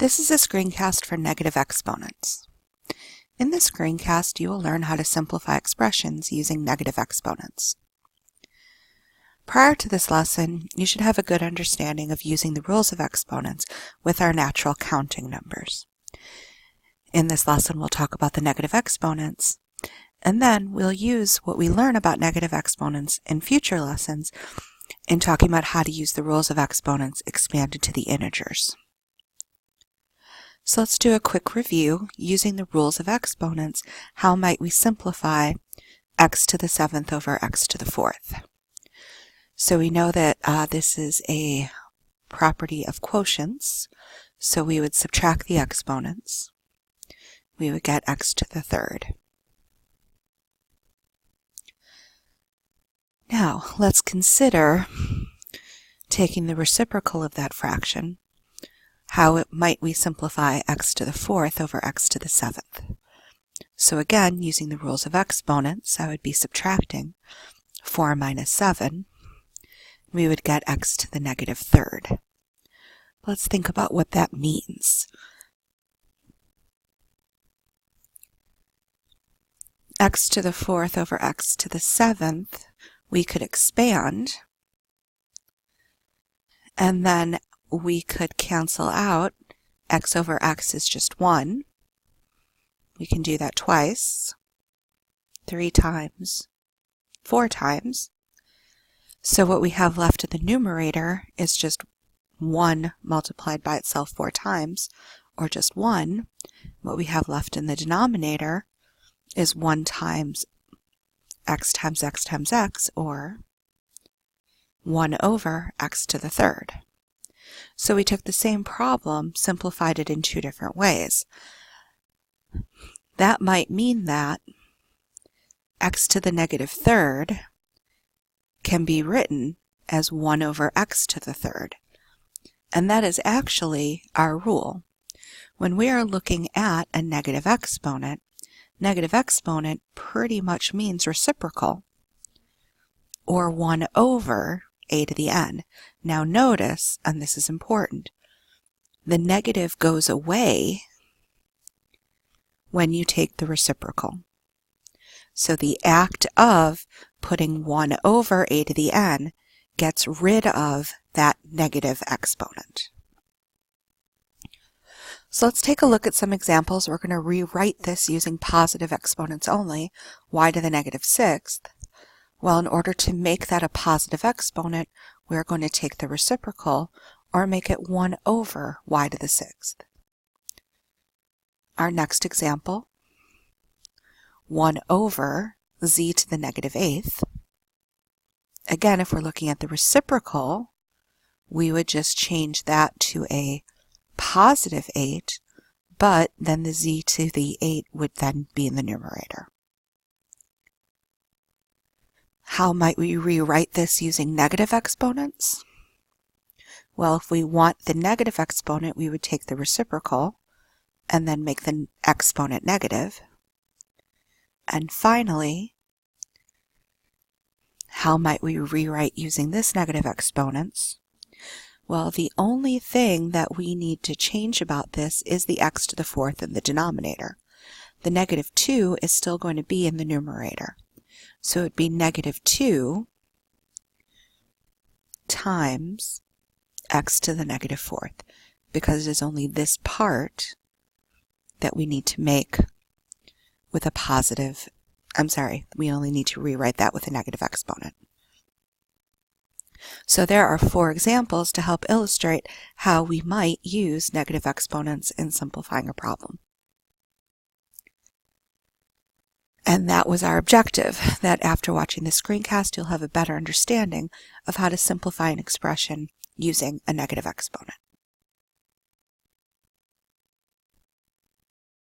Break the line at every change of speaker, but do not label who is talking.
This is a screencast for negative exponents. In this screencast, you will learn how to simplify expressions using negative exponents. Prior to this lesson, you should have a good understanding of using the rules of exponents with our natural counting numbers. In this lesson, we'll talk about the negative exponents, and then we'll use what we learn about negative exponents in future lessons in talking about how to use the rules of exponents expanded to the integers. So let's do a quick review using the rules of exponents. How might we simplify x to the 7th over x to the 4th? So we know that this is a property of quotients, so we would subtract the exponents. We would get x to the 3rd. Now, let's consider taking the reciprocal of that fraction. How might we simplify x to the 4th over x to the 7th? So again, using the rules of exponents, I would be subtracting 4 minus 7. We would get x to the negative 3rd. Let's think about what that means. X to the 4th over x to the 7th, we could expand, and then we could cancel out. X over x is just 1. We can do that twice, 3 times, 4 times. So what we have left in the numerator is just 1 multiplied by itself 4 times, or just 1. What we have left in the denominator is 1 times x times x times x, or 1 over x to the 3rd. So we took the same problem, simplified it in 2 different ways. That might mean that x to the negative 3rd can be written as 1 over x to the 3rd. And that is actually our rule. When we are looking at a negative exponent pretty much means reciprocal, or 1 over a to the n. Now notice, and this is important, the negative goes away when you take the reciprocal. So the act of putting 1 over a to the n gets rid of that negative exponent. So let's take a look at some examples. We're going to rewrite this using positive exponents only, y to the negative 6th. Well, in order to make that a positive exponent, we're going to take the reciprocal, or make it 1 over y to the 6th. Our next example, 1 over z to the negative 8th. Again, if we're looking at the reciprocal, we would just change that to a positive 8, but then the z to the 8 would then be in the numerator. How might we rewrite this using negative exponents? Well, if we want the negative exponent, we would take the reciprocal and then make the exponent negative. And finally, how might we rewrite using this negative exponents? Well, the only thing that we need to change about this is the x to the 4th in the denominator. The negative 2 is still going to be in the numerator. So it would be negative 2 times x to the negative 4th, because it is only this part that we need to make with a positive, we only need to rewrite that with a negative exponent. So there are 4 examples to help illustrate how we might use negative exponents in simplifying a problem. And that was our objective, that after watching this screencast, you'll have a better understanding of how to simplify an expression using a negative exponent.